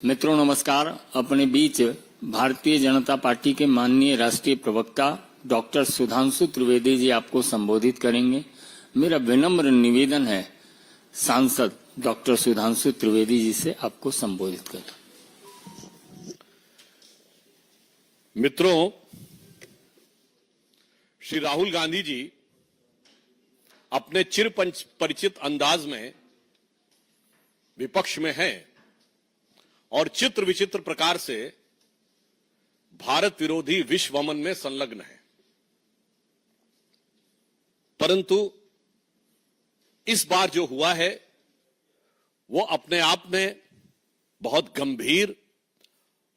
मित्रों नमस्कार। अपने बीच भारतीय जनता पार्टी के माननीय राष्ट्रीय प्रवक्ता डॉक्टर सुधांशु त्रिवेदी जी आपको संबोधित करेंगे। मेरा विनम्र निवेदन है सांसद डॉक्टर सुधांशु त्रिवेदी जी से आपको संबोधित करें। मित्रों, श्री राहुल गांधी जी अपने चिर परिचित अंदाज में विपक्ष में हैं और चित्र विचित्र प्रकार से भारत विरोधी विश्वमन में संलग्न है। परंतु इस बार जो हुआ है वो अपने आप में बहुत गंभीर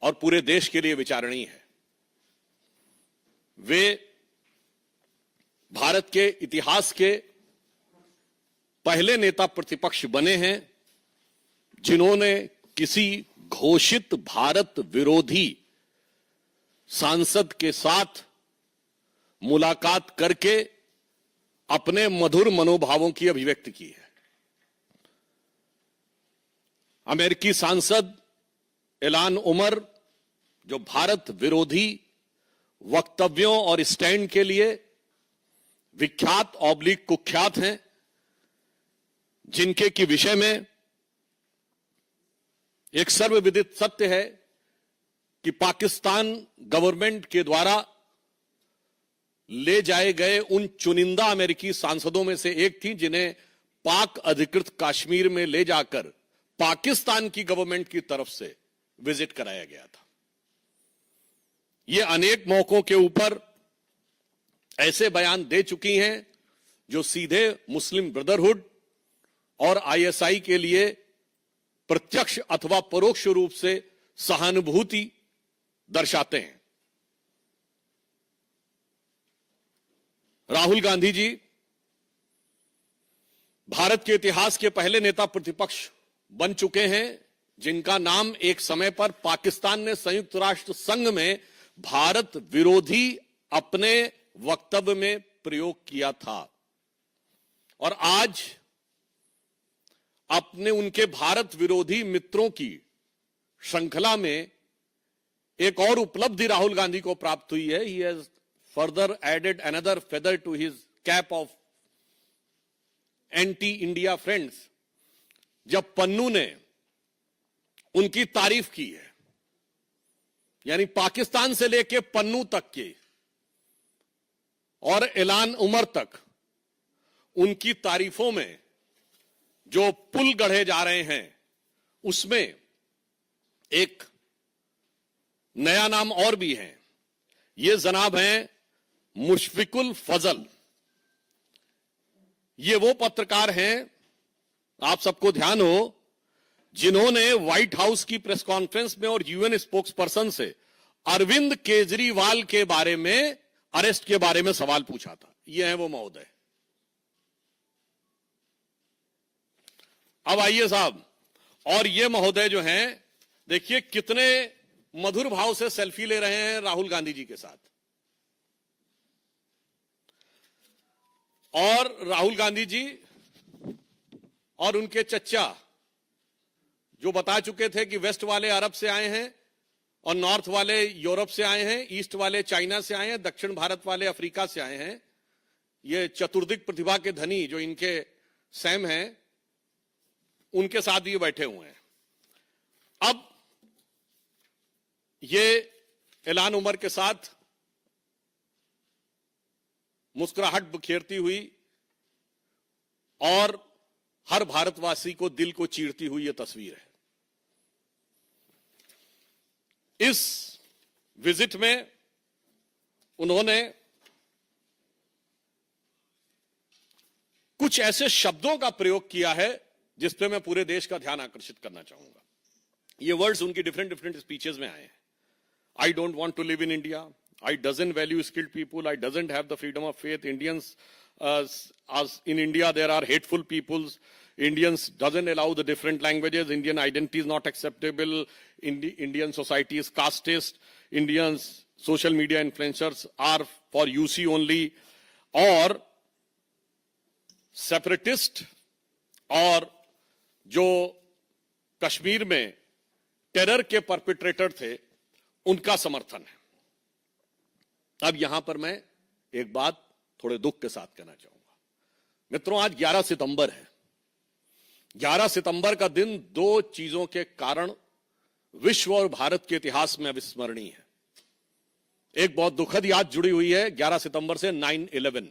और पूरे देश के लिए विचारणीय है। वे भारत के इतिहास के पहले नेता प्रतिपक्ष बने हैं जिन्होंने किसी घोषित भारत विरोधी सांसद के साथ मुलाकात करके अपने मधुर मनोभावों की अभिव्यक्ति की है। अमेरिकी सांसद इल्हान उमर जो भारत विरोधी वक्तव्यों और स्टैंड के लिए विख्यात कुख्यात हैं, जिनके की विषय में एक सर्वविदित सत्य है कि पाकिस्तान गवर्नमेंट के द्वारा ले जाए गए उन चुनिंदा अमेरिकी सांसदों में से एक थी जिन्हें पाक अधिकृत कश्मीर में ले जाकर पाकिस्तान की गवर्नमेंट की तरफ से विजिट कराया गया था। ये अनेक मौकों के ऊपर ऐसे बयान दे चुकी हैं जो सीधे मुस्लिम ब्रदरहुड और आईएसआई के लिए प्रत्यक्ष अथवा परोक्ष रूप से सहानुभूति दर्शाते हैं। राहुल गांधी जी भारत के इतिहास के पहले नेता प्रतिपक्ष बन चुके हैं जिनका नाम एक समय पर पाकिस्तान ने संयुक्त राष्ट्र संघ में भारत विरोधी अपने वक्तव्य में प्रयोग किया था और आज अपने उनके भारत विरोधी मित्रों की श्रृंखला में एक और उपलब्धि राहुल गांधी को प्राप्त हुई है। He has further added another feather to his cap of anti India friends, जब पन्नू ने उनकी तारीफ की है, यानी पाकिस्तान से लेकर पन्नू तक के और इल्हान उमर तक उनकी तारीफों में जो पुल गढ़े जा रहे हैं उसमें एक नया नाम और भी है। ये जनाब हैं मुशफिकुल फजल। ये वो पत्रकार हैं, आप सबको ध्यान हो, जिन्होंने व्हाइट हाउस की प्रेस कॉन्फ्रेंस में और यूएन स्पोक्स पर्सन से अरविंद केजरीवाल के बारे में, अरेस्ट के बारे में सवाल पूछा था। ये है वो महोदय। अब आइए साहब, और ये महोदय जो हैं, देखिए कितने मधुर भाव से सेल्फी ले रहे हैं राहुल गांधी जी के साथ। और राहुल गांधी जी और उनके चच्चा जो बता चुके थे कि वेस्ट वाले अरब से आए हैं और नॉर्थ वाले यूरोप से आए हैं, ईस्ट वाले चाइना से आए हैं, दक्षिण भारत वाले अफ्रीका से आए हैं। ये चतुर्दिक प्रतिभा के धनी जो इनके सैम हैं, उनके साथ ये बैठे हुए हैं। अब ये इल्हान उमर के साथ मुस्कुराहट बिखेरती हुई और हर भारतवासी को दिल को चीरती हुई ये तस्वीर है। इस विजिट में उन्होंने कुछ ऐसे शब्दों का प्रयोग किया है जिस पे मैं पूरे देश का ध्यान आकर्षित करना चाहूंगा। ये वर्ड्स उनकी डिफरेंट स्पीचेस में आए हैं। I don't want to live in India, I doesn't value skilled people, I doesn't have the freedom of faith, Indians in India there are hateful peoples, Indians doesn't allow the different languages, Indian identity is not acceptable, Indian society is casteist, Indians social media influencers are for UC only, और separatist और जो कश्मीर में terror के perpetrator थे उनका समर्थन है। अब यहां पर मैं एक बात थोड़े दुख के साथ कहना चाहूंगा। मित्रों, आज 11 सितंबर है। 11 सितंबर का दिन दो चीजों के कारण विश्व और भारत के इतिहास में अविस्मरणीय है। एक बहुत दुखद याद जुड़ी हुई है 11 सितंबर से 9/11,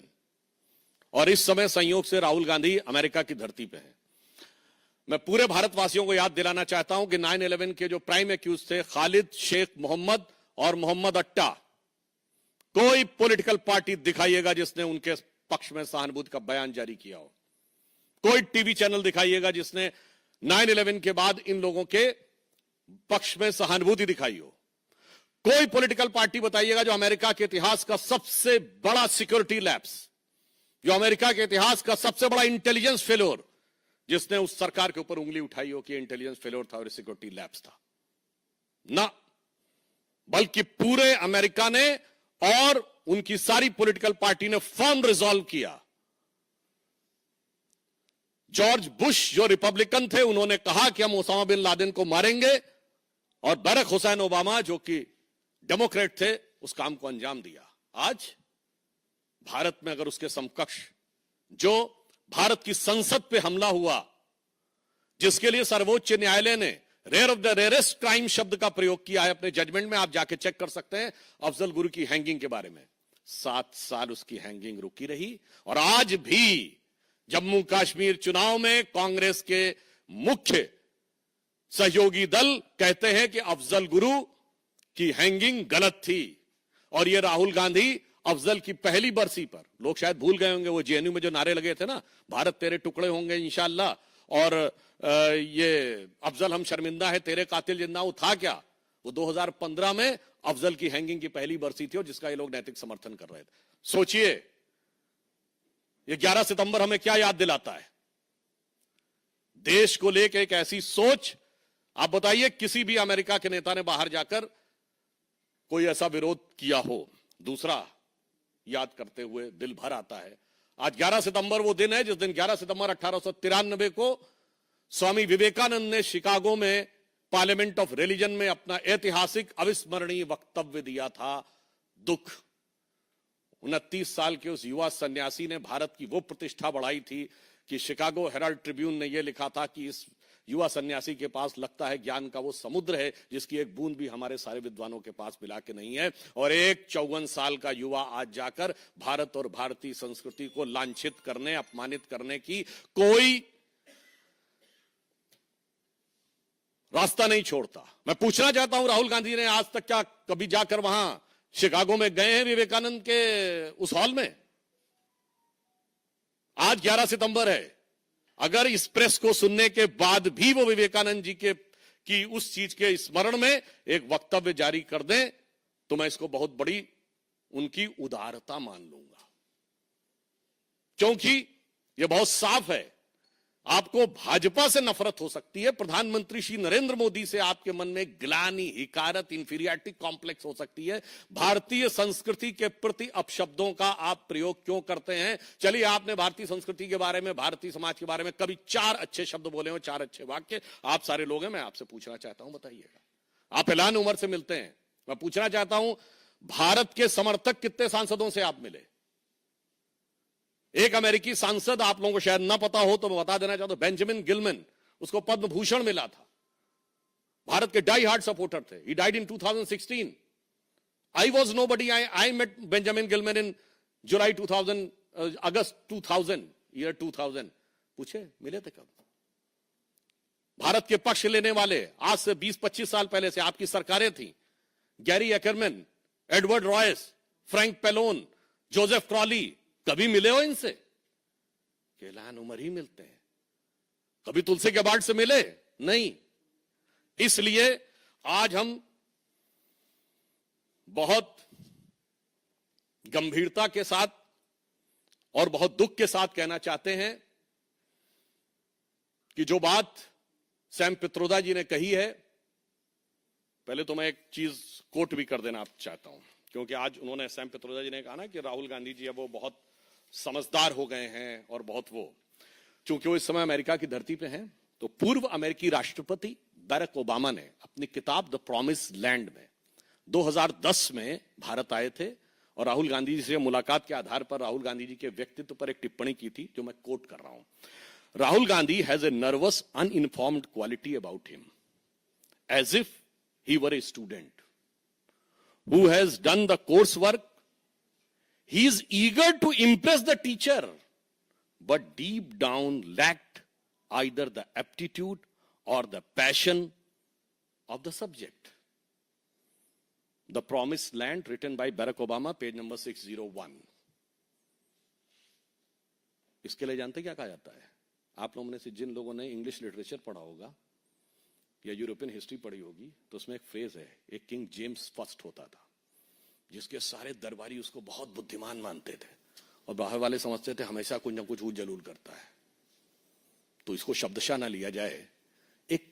और इस समय संयोग से राहुल गांधी अमेरिका की धरती पे हैं। मैं पूरे भारतवासियों को याद दिलाना चाहता हूं कि 9/11 के जो प्राइम एक्यूज थे खालिद शेख मोहम्मद और मोहम्मद अट्टा, कोई पॉलिटिकल पार्टी दिखाइएगा जिसने उनके पक्ष में सहानुभूति का बयान जारी किया हो। कोई टीवी चैनल दिखाइएगा जिसने 9/11 के बाद इन लोगों के पक्ष में सहानुभूति दिखाई हो। कोई पॉलिटिकल पार्टी बताइएगा जो अमेरिका के इतिहास का सबसे बड़ा सिक्योरिटी लैप्स, जो अमेरिका के इतिहास का सबसे बड़ा इंटेलिजेंस फेल्योर, जिसने उस सरकार के ऊपर उंगली उठाई हो कि इंटेलिजेंस फेल्योर था और सिक्योरिटी लैप्स था। ना, बल्कि पूरे अमेरिका ने और उनकी सारी पॉलिटिकल पार्टी ने फर्म रिजॉल्व किया। जॉर्ज बुश जो रिपब्लिकन थे, उन्होंने कहा कि हम ओसामा बिन लादेन को मारेंगे, और बराक हुसैन ओबामा जो कि डेमोक्रेट थे उस काम को अंजाम दिया। आज भारत में अगर उसके समकक्ष जो भारत की संसद पे हमला हुआ, जिसके लिए सर्वोच्च न्यायालय ने rare of the rarest crime शब्द का प्रयोग किया है अपने जजमेंट में, आप जाके चेक कर सकते हैं अफजल गुरु की हैंगिंग के बारे में। 7 साल उसकी हैंगिंग रुकी रही, और आज भी जम्मू कश्मीर चुनाव में कांग्रेस के मुख्य सहयोगी दल कहते हैं कि अफजल गुरु की हैंगिंग गलत थी। और ये राहुल गांधी अफजल की पहली बरसी पर, लोग शायद भूल गए होंगे वो जेएनयू में जो नारे लगे थे ना, भारत तेरे टुकड़े होंगे इंशाअल्लाह, और ये अफजल हम शर्मिंदा है तेरे कातिल जिंदा, वो था क्या? वो 2015 में अफजल की हैंगिंग की पहली बरसी थी, और जिसका ये लोग नैतिक समर्थन कर रहे थे। सोचिए ये 11 सितंबर हमें क्या याद दिलाता है? देश को लेकर एक ऐसी सोच। आप बताइए किसी भी अमेरिका के नेता ने बाहर जाकर कोई ऐसा विरोध किया हो? दूसरा, याद करते हुए दिल भर आता है, आज 11 सितंबर वो दिन है जिस दिन 11 सितंबर 1893 को स्वामी विवेकानंद ने शिकागो में पार्लियामेंट ऑफ रिलीजन में अपना ऐतिहासिक अविस्मरणीय वक्तव्य दिया था। दुख, 29 साल के उस युवा सन्यासी ने भारत की वो प्रतिष्ठा बढ़ाई थी कि शिकागो हेराल्ड ट्रिब्यून ने यह लिखा था कि इस युवा सन्यासी के पास लगता है ज्ञान का वो समुद्र है जिसकी एक बूंद भी हमारे सारे विद्वानों के पास मिला के नहीं है। और एक 54 साल का युवा आज जाकर भारत और भारतीय संस्कृति को लांछित करने, अपमानित करने की कोई रास्ता नहीं छोड़ता। मैं पूछना चाहता हूं, राहुल गांधी ने आज तक क्या कभी जाकर वहां शिकागो में गए हैं विवेकानंद के उस हॉल में? आज 11 सितंबर है, अगर इस प्रेस को सुनने के बाद भी वो विवेकानंद जी की उस चीज के स्मरण में एक वक्तव्य जारी कर दें, तो मैं इसको बहुत बड़ी उनकी उदारता मान लूंगा। क्योंकि ये बहुत साफ है, आपको भाजपा से नफरत हो सकती है, प्रधानमंत्री श्री नरेंद्र मोदी से आपके मन में ग्लानि, हिकारत, इंफीरियरिटी कॉम्प्लेक्स हो सकती है। भारतीय संस्कृति के प्रति अपशब्दों का आप प्रयोग क्यों करते हैं? चलिए, आपने भारतीय संस्कृति के बारे में, भारतीय समाज के बारे में कभी 4 अच्छे शब्द बोले हो, 4 अच्छे वाक्य, आप सारे लोग हैं, मैं आपसे पूछना चाहता हूं, बताइएगा। आप ऐलान उमर से मिलते हैं, मैं पूछना चाहता हूं, भारत के समर्थक कितने सांसदों से आप मिले? एक अमेरिकी सांसद, आप लोगों को शायद ना पता हो तो मैं बता देना चाहता हूं, बेंजामिन गिलमैन, उसको पद्म भूषण मिला था। भारत के डाई हार्ड सपोर्टर थे। He died in 2016। I was nobody, I met Benjamin Gilman in July 2000, August 2000, year 2000। पूछे मिले थे कब? भारत के पक्ष लेने वाले आज से 20-25 साल पहले से आपकी सरकारें थी। Gary Ackerman, Edward Royce, Frank Pallone, Joseph Crowley, कभी मिले हो इनसे? ऐलान उमर ही मिलते हैं। कभी तुलसी गैबार्ड से मिले? नहीं। इसलिए आज हम बहुत गंभीरता के साथ और बहुत दुख के साथ कहना चाहते हैं कि जो बात सैम पित्रोदा जी ने कही है, पहले तो मैं एक चीज कोट भी कर देना चाहता हूं, क्योंकि आज उन्होंने, सैम पित्रोदा जी ने कहा ना कि राहुल गांधी जी अब वो बहुत समझदार हो गए हैं और बहुत वो, चूंकि वो इस समय अमेरिका की धरती पे हैं, तो पूर्व अमेरिकी राष्ट्रपति बैरक ओबामा ने अपनी किताब द प्रॉमिस लैंड में 2010 में भारत आए थे और राहुल गांधी जी से मुलाकात के आधार पर राहुल गांधी जी के व्यक्तित्व पर एक टिप्पणी की थी जो मैं कोट कर रहा हूं. Rahul Gandhi has a nervous uninformed quality about him, as if he were a student who has done the course work. He is eager to impress the teacher but deep down lacked either the aptitude or the passion of the subject. The Promised Land, written by Barack Obama, page number 601. इसके लिए जानते क्या कहा जाता है? आप लोगों में से जिन लोगों ने इंग्लिश लिटरेचर पढ़ा होगा या यूरोपियन हिस्ट्री पढ़ी होगी तो उसमें एक फ्रेज है, एक किंग जेम्स फर्स्ट होता था जिसके सारे दरबारी उसको बहुत बुद्धिमान मानते थे और बाहर वाले समझते थे हमेशा कुछ ना कुछ जरूर करता है. तो इसको शब्दशः ना लिया जाए. एक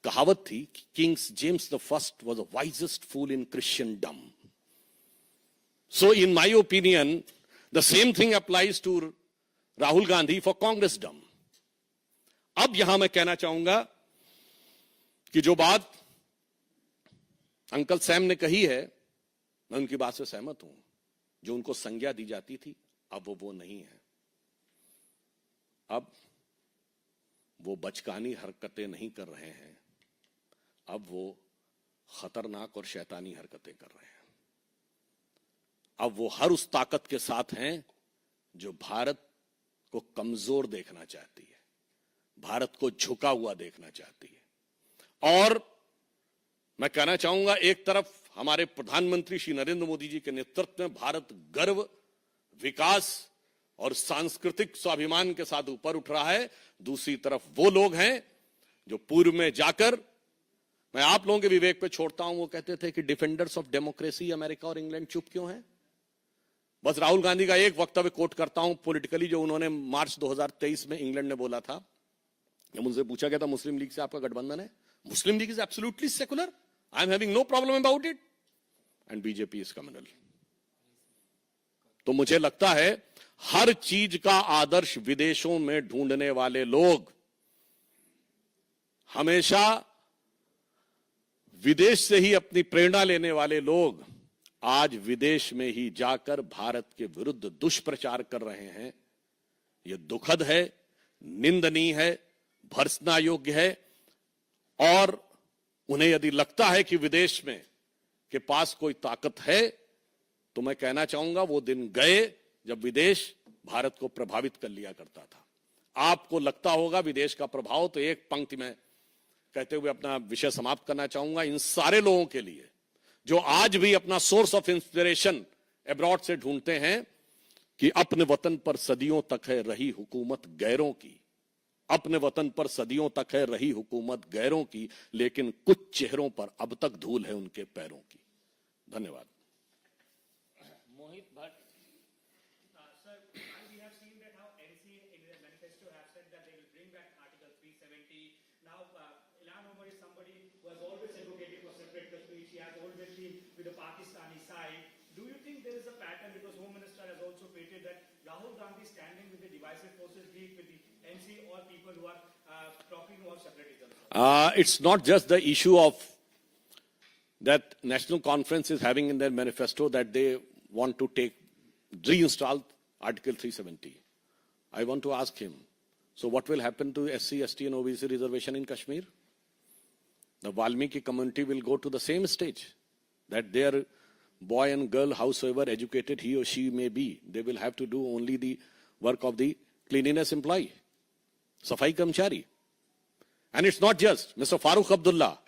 कहावत थी, kings James the first was the wisest fool in Christendom. So in my opinion the same thing applies to Rahul Gandhi for Congressdom. अब यहां मैं कहना चाहूंगा कि जो बात अंकल सैम ने कही है मैं उनकी बात से सहमत हूं. जो उनको संज्ञा दी जाती थी अब वो नहीं है. अब वो बचकानी हरकतें नहीं कर रहे हैं, अब वो खतरनाक और शैतानी हरकतें कर रहे हैं. अब वो हर उस ताकत के साथ हैं जो भारत को कमजोर देखना चाहती है, भारत को झुका हुआ देखना चाहती है. और मैं कहना चाहूंगा, एक तरफ हमारे प्रधानमंत्री श्री नरेंद्र मोदी जी के नेतृत्व में भारत गर्व, विकास और सांस्कृतिक स्वाभिमान के साथ ऊपर उठ रहा है. दूसरी तरफ वो लोग हैं जो पूर्व में जाकर, मैं आप लोगों के विवेक पे छोड़ता हूं, वो कहते थे कि डिफेंडर्स ऑफ डेमोक्रेसी अमेरिका और इंग्लैंड चुप क्यों हैं. बस राहुल गांधी का एक वक्तव्य कोट करता हूं पॉलिटिकली, जो उन्होंने मार्च 2023 में इंग्लैंड में बोला था. जब उनसे पूछा गया था मुस्लिम लीग से आपका गठबंधन है, Muslim League is absolutely secular, I am having no problem about it, and BJP is communal. तो मुझे लगता है हर चीज का आदर्श विदेशों में ढूंढने वाले लोग हमेशा विदेश से ही अपनी प्रेरणा लेने वाले लोग आज विदेश में ही जाकर भारत के विरुद्ध दुष्प्रचार कर रहे हैं. यह दुखद है, निंदनीय है, भर्त्सना योग्य है. और उन्हें यदि लगता है कि विदेश में के पास कोई ताकत है तो मैं कहना चाहूंगा वो दिन गए जब विदेश भारत को प्रभावित कर लिया करता था. आपको लगता होगा विदेश का प्रभाव, तो एक पंक्ति में कहते हुए अपना विषय समाप्त करना चाहूंगा. इन सारे लोगों के लिए जो आज भी अपना सोर्स ऑफ इंस्पिरेशन अब्रॉड से ढूंढते हैं कि अपने वतन पर सदियों तक है रही हुकूमत गैरों की, अपने वतन पर सदियों तक है रही हुकूमत गैरों की, लेकिन कुछ चेहरों पर अब तक धूल है उनके पैरों की. धन्यवाद. मोहित Bhatt. Sir, we have seen that how NC in their manifesto have said that they will bring back Article 370. Now, Ilhan Omar is somebody who has always advocated for separate Kashmir. She has always been with the Pakistani side. Do you think there is a pattern, because Home Minister has also stated that Rahul Gandhi is standing with the divisive forces, be it with the NC or people who are talking about separatism? It's not just the issue of that National Conference is having in their manifesto that they want to reinstall Article 370. I want to ask him, so what will happen to SC, ST and OBC reservation in Kashmir? The Valmiki community will go to the same stage, that their boy and girl, howsoever educated he or she may be, they will have to do only the work of the cleanliness employee, Safai Kamchari. And it's not just. Mr. Farooq Abdullah,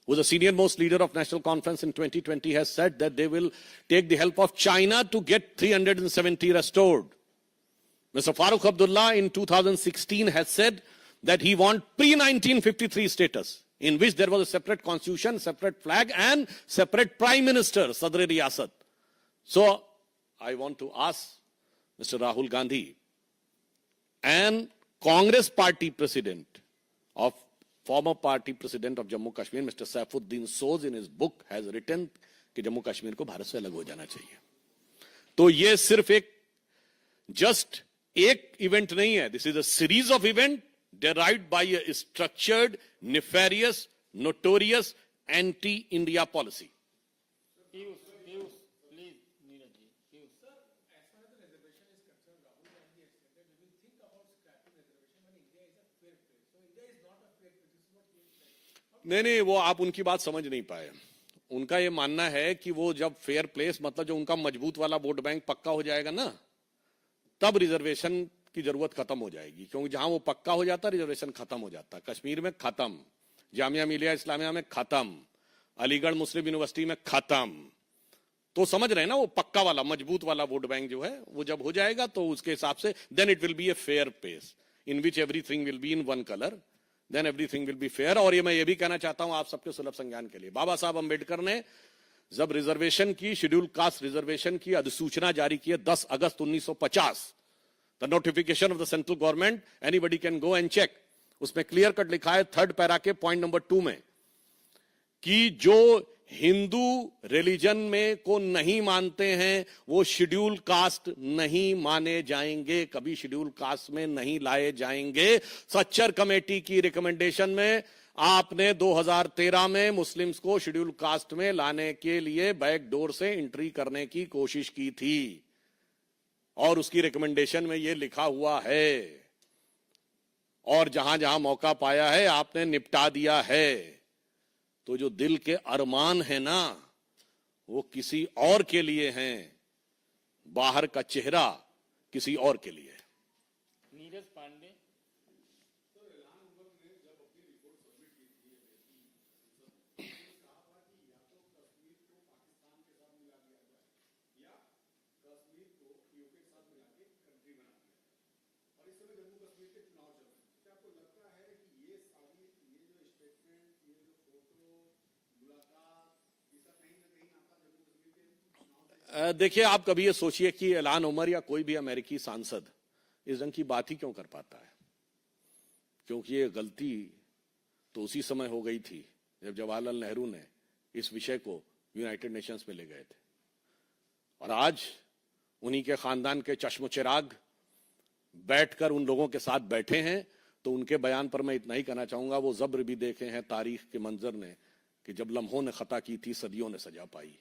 who is the senior most leader of National Conference in 2020, has said that they will take the help of China to get 370 restored. Mr. Farooq Abdullah in 2016 has said that he wants pre-1953 status, in which there was a separate constitution, separate flag and separate prime minister, Sadr Riyasat. So I want to ask Mr. Rahul Gandhi and Congress party president of former party president of Jammu Kashmir, Mr. Saifuddin Soz, in his book has written कि जम्मू कश्मीर को भारत से अलग हो जाना चाहिए. तो ये सिर्फ एक जस्ट एक इवेंट नहीं है. This is a series of event derived by a structured, nefarious, notorious anti-India policy. Piyush Piyush please Neeraj ji Piyush नहीं, वो आप उनकी बात समझ नहीं पाए। उनका ये मानना है कि वो जब फेयर प्लेस मतलब जो उनका मजबूत वाला वोट बैंक पक्का हो जाएगा ना, तब रिजर्वेशन की जरूरत खत्म हो जाएगी, क्योंकि जहां वो पक्का हो जाता रिजर्वेशन खत्म हो जाता। कश्मीर में खत्म, जामिया मिलिया इस्लामिया में खत्म, अलीगढ़ मुस्लिम यूनिवर्सिटी में खत्म। तो समझ रहे हैं ना, वो पक्का वाला मजबूत वाला वोट बैंक जो है वो जब हो जाएगा तो उसके हिसाब से then it will be a fair place in which everything will be in one colour, then everything will be fair. और ये मैं ये भी कहना चाहता हूं आप सबके सुलभ संज्ञान के लिए, बाबा साहब अंबेडकर ने जब रिजर्वेशन की, शेड्यूल कास्ट रिजर्वेशन की अधिसूचना जारी की है 10 August 1950, the notification of the central government, anybody can go and check, उसमें क्लियर कट लिखा है 3rd पैरा के पॉइंट नंबर 2 में कि जो हिंदू रिलीजन में को नहीं मानते हैं वो शेड्यूल कास्ट नहीं माने जाएंगे, कभी शेड्यूल कास्ट में नहीं लाए जाएंगे। सच्चर कमेटी की रिकमेंडेशन में आपने 2013 में मुस्लिम्स को शेड्यूल कास्ट में लाने के लिए बैक डोर से एंट्री करने की कोशिश की थी और उसकी रिकमेंडेशन में यह लिखा हुआ है, और जहां जहां मौका पाया है आपने निपटा दिया है। तो जो दिल के अरमान है ना वो किसी और के लिए हैं, बाहर का चेहरा किसी और के लिए। नीरज पांडे देखिए, आप कभी ये सोचिए कि इल्हान उमर या कोई भी अमेरिकी सांसद इस ढंग की बात ही क्यों कर पाता है, क्योंकि ये गलती तो उसी समय हो गई थी जब जवाहरलाल नेहरू ने इस विषय को यूनाइटेड नेशंस में ले गए थे, और आज उन्हीं के खानदान के चश्म चिराग बैठकर उन लोगों के साथ बैठे हैं। तो उनके बयान पर मैं इतना ही कहना चाहूंगा, वो जब्र भी देखे हैं तारीख के मंजर ने कि जब लम्हों ने खता की थी सदियों ने सजा पाई।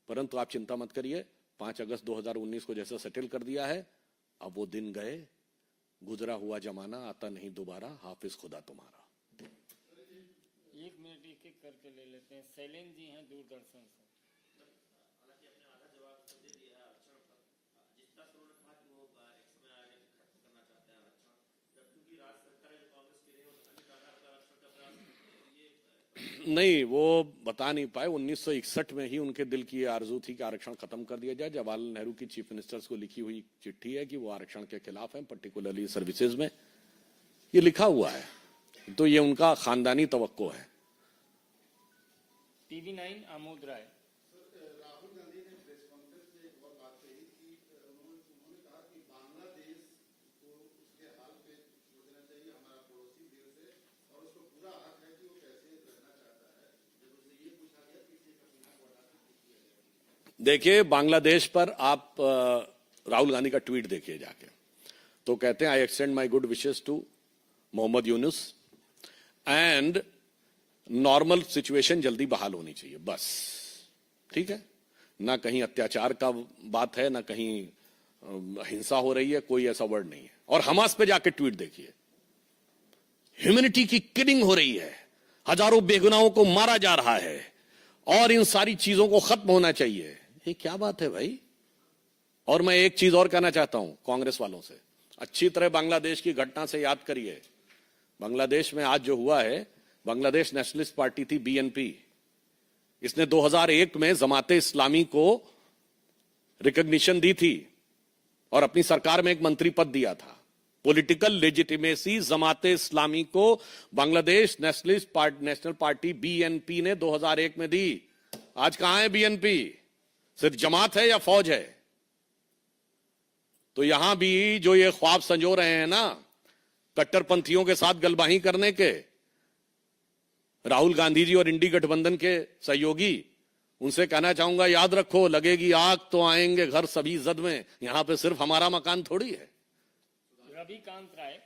परंतु आप चिंता मत करिए, 5 अगस्त 2019 को जैसा सेटल कर दिया है, अब वो दिन गए, गुजरा हुआ जमाना आता नहीं दोबारा, हाफिज खुदा तुम्हारा। 1 मिनट एक एक करके ले लेते हैं। शैलेंद्र जी हैं दूरदर्शन से। नहीं, वो बता नहीं पाए। 1961 में ही उनके दिल की आरजू थी कि आरक्षण खत्म कर दिया जाए। जवाहरलाल नेहरू की चीफ मिनिस्टर्स को लिखी हुई चिट्ठी है कि वो आरक्षण के खिलाफ हैं, पर्टिकुलरली सर्विसेज में ये लिखा हुआ है। तो ये उनका खानदानी तवक्को है। TV9 आमोद राय। देखिए, बांग्लादेश पर आप राहुल गांधी का ट्वीट देखिए जाके, तो कहते हैं I extend my good wishes to Mohammad Yunus and normal situation जल्दी बहाल होनी चाहिए, बस। ठीक है, ना कहीं अत्याचार का बात है, ना कहीं हिंसा हो रही है, कोई ऐसा वर्ड नहीं है। और हमास पे जाके ट्वीट देखिए, ह्यूमैनिटी की किलिंग हो रही है, हजारों बेगुनाहों को मारा जा रहा है और इन सारी चीजों को खत्म होना चाहिए। ये क्या बात है भाई। और मैं एक चीज और कहना चाहता हूं कांग्रेस वालों से, अच्छी तरह बांग्लादेश की घटना से याद करिए। बांग्लादेश में आज जो हुआ है, बांग्लादेश नेशनलिस्ट पार्टी थी BNP, इसने 2001 में जमाते इस्लामी को रिकॉग्निशन दी थी और अपनी सरकार में एक मंत्री पद दिया था। पॉलिटिकल लेजिटिमेसी जमाते इस्लामी को बांग्लादेश नेशनल पार्टी BNP ने 2001 में दी। आज कहां है BNP? सिर्फ जमात है या फौज है? तो यहां भी जो ये ख्वाब संजो रहे हैं ना कट्टरपंथियों के साथ गलबाही करने के, राहुल गांधी जी और इंडी गठबंधन के सहयोगी, उनसे कहना चाहूंगा याद रखो, लगेगी आग तो आएंगे घर सभी जद में। यहां पे सिर्फ हमारा मकान थोड़ी है। रविकांत राय,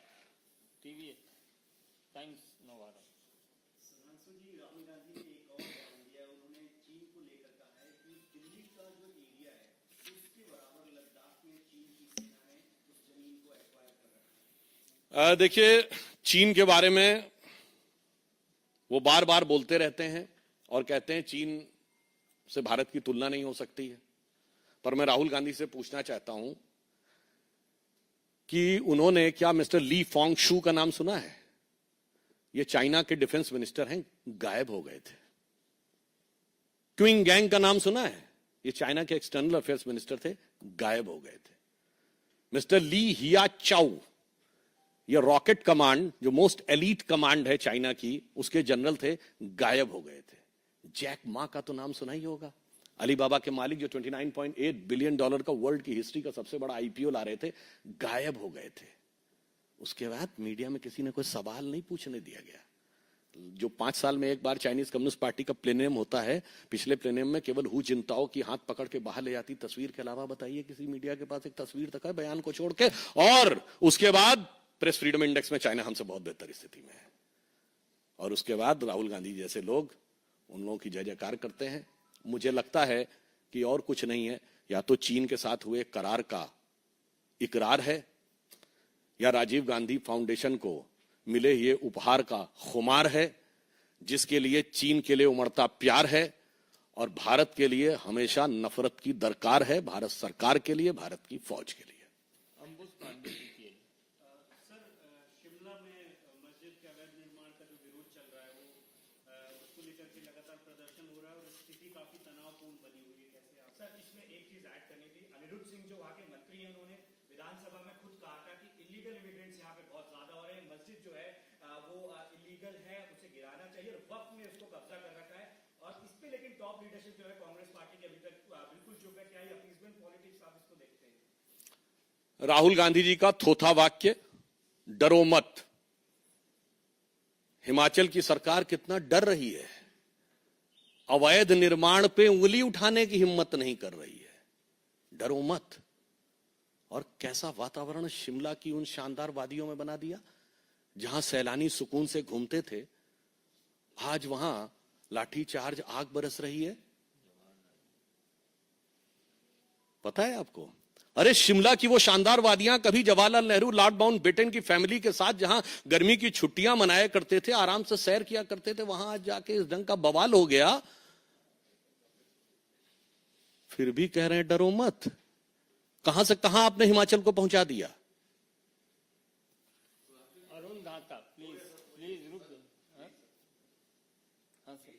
TV टाइम्स नवादा। सुधांशु जी, देखिए, चीन के बारे में वो बार बार बोलते रहते हैं और कहते हैं चीन से भारत की तुलना नहीं हो सकती है। पर मैं राहुल गांधी से पूछना चाहता हूं कि उन्होंने क्या मिस्टर ली फॉन्ग शू का नाम सुना है? ये चाइना के डिफेंस मिनिस्टर हैं, गायब हो गए थे। क्विंग गैंग का नाम सुना है? ये चाइना के एक्सटर्नल अफेयर्स मिनिस्टर थे, गायब हो गए थे। मिस्टर ली हिया चाउ, ये रॉकेट कमांड जो मोस्ट एलीट कमांड है चाइना की, उसके जनरल थे, गायब हो गए थे। जैक मा का तो नाम सुना ही होगा, अलीबाबा के मालिक जो $29.8 बिलियन का वर्ल्ड की हिस्ट्री का सबसे बड़ा आईपीओ ला रहे थे, गायब हो गए थे। उसके बाद मीडिया में किसी ने कोई सवाल नहीं पूछने दिया गया। जो 5 साल में एक बार चाइनीज कम्युनिस्ट पार्टी का प्लेनियम होता है, पिछले प्लेनियम में केवल हु जिनताओ की हाथ पकड़ के बाहर ले जाती तस्वीर के अलावा बताइए किसी मीडिया के पास एक तस्वीर तक है बयान को छोड़ के? और उसके बाद प्रेस फ्रीडम इंडेक्स में चाइना हमसे बहुत बेहतर स्थिति में है। और उसके बाद राहुल गांधी जैसे लोग उन लोगों की जय जयकार करते हैं। मुझे लगता है कि और कुछ नहीं है, या तो चीन के साथ हुए करार का इकरार है, या राजीव गांधी फाउंडेशन को मिले ये उपहार का खुमार है, जिसके लिए चीन के लिए उमड़ता प्यार है और भारत के लिए हमेशा नफरत की दरकार है, भारत सरकार के लिए, भारत की फौज के लिए। सर, शिमला में मस्जिद के अवैध निर्माण का जो विरोध चल रहा है, उसको लेकर के लगातार प्रदर्शन हो रहा है और स्थिति काफी तनावपूर्ण बनी हुई है। कैसे आप? सर, इसमें एक चीज ऐड करनी थी। अनिरुद्ध सिंह जो वहाँ के मंत्री हैं, उन्होंने विधानसभा में खुद कहा था कि इलीगल इमिग्रेंट्स यहाँ पे बहुत ज्यादा हो रहे हैं, मस्जिद जो है वो इलीगल है, उसे गिराना चाहिए, और वक्त में उसको कब्जा कर रखा है। और इस पे लेकिन टॉप लीडरशिप जो है कांग्रेस पार्टी की अभी तक बिल्कुल चुप है। क्या ये अपीसमेंट पॉलिटिक्स आप इसको देखते हैं? राहुल गांधी जी का थोथा वाक्य, डरो मत। हिमाचल की सरकार कितना डर रही है, अवैध निर्माण पे उंगली उठाने की हिम्मत नहीं कर रही है। डरो मत। और कैसा वातावरण शिमला की उन शानदार वादियों में बना दिया जहां सैलानी सुकून से घूमते थे, आज वहां लाठीचार्ज, आग बरस रही है। पता है आपको? अरे शिमला की वो शानदार वादियां कभी जवाहरलाल नेहरू लॉर्ड माउंटबेटन की फैमिली के साथ जहां गर्मी की छुट्टियां मनाया करते थे, आराम से सैर किया करते थे, वहां आज जाके इस ढंग का बवाल हो गया। फिर भी कह रहे हैं डरो मत। कहां से कहां आपने हिमाचल को पहुंचा दिया? अरुण दाता, प्लीज प्लीज रुक। हाँ सर।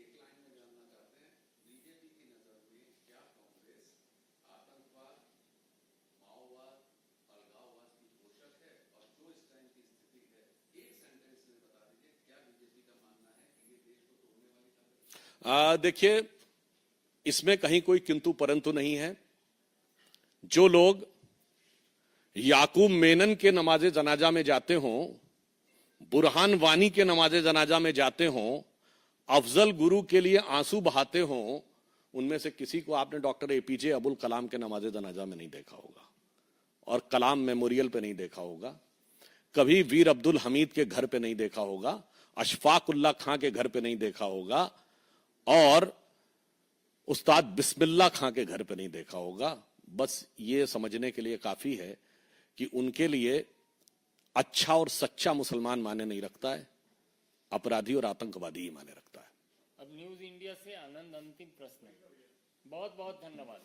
देखिए, इसमें कहीं कोई किंतु परंतु नहीं है। जो लोग याकूब मेनन के नमाजे जनाजा में जाते हों, बुरहान वानी के नमाजे जनाजा में जाते हों, अफजल गुरु के लिए आंसू बहाते हों, उनमें से किसी को आपने डॉक्टर एपीजे अबुल कलाम के नमाजे जनाजा में नहीं देखा होगा और कलाम मेमोरियल पे नहीं देखा होगा। कभी वीर अब्दुल हमीद के घर पे नहीं देखा होगा, अशफाक उल्लाह खां के घर पे नहीं देखा होगा और उस्ताद बिस्मिल्लाह खां के घर पे नहीं देखा होगा। बस ये समझने के लिए काफी है कि उनके लिए अच्छा और सच्चा मुसलमान माने नहीं रखता है, अपराधी और आतंकवादी ही माने रखता है। अब न्यूज इंडिया से आनंद, अंतिम प्रश्न। बहुत बहुत धन्यवाद।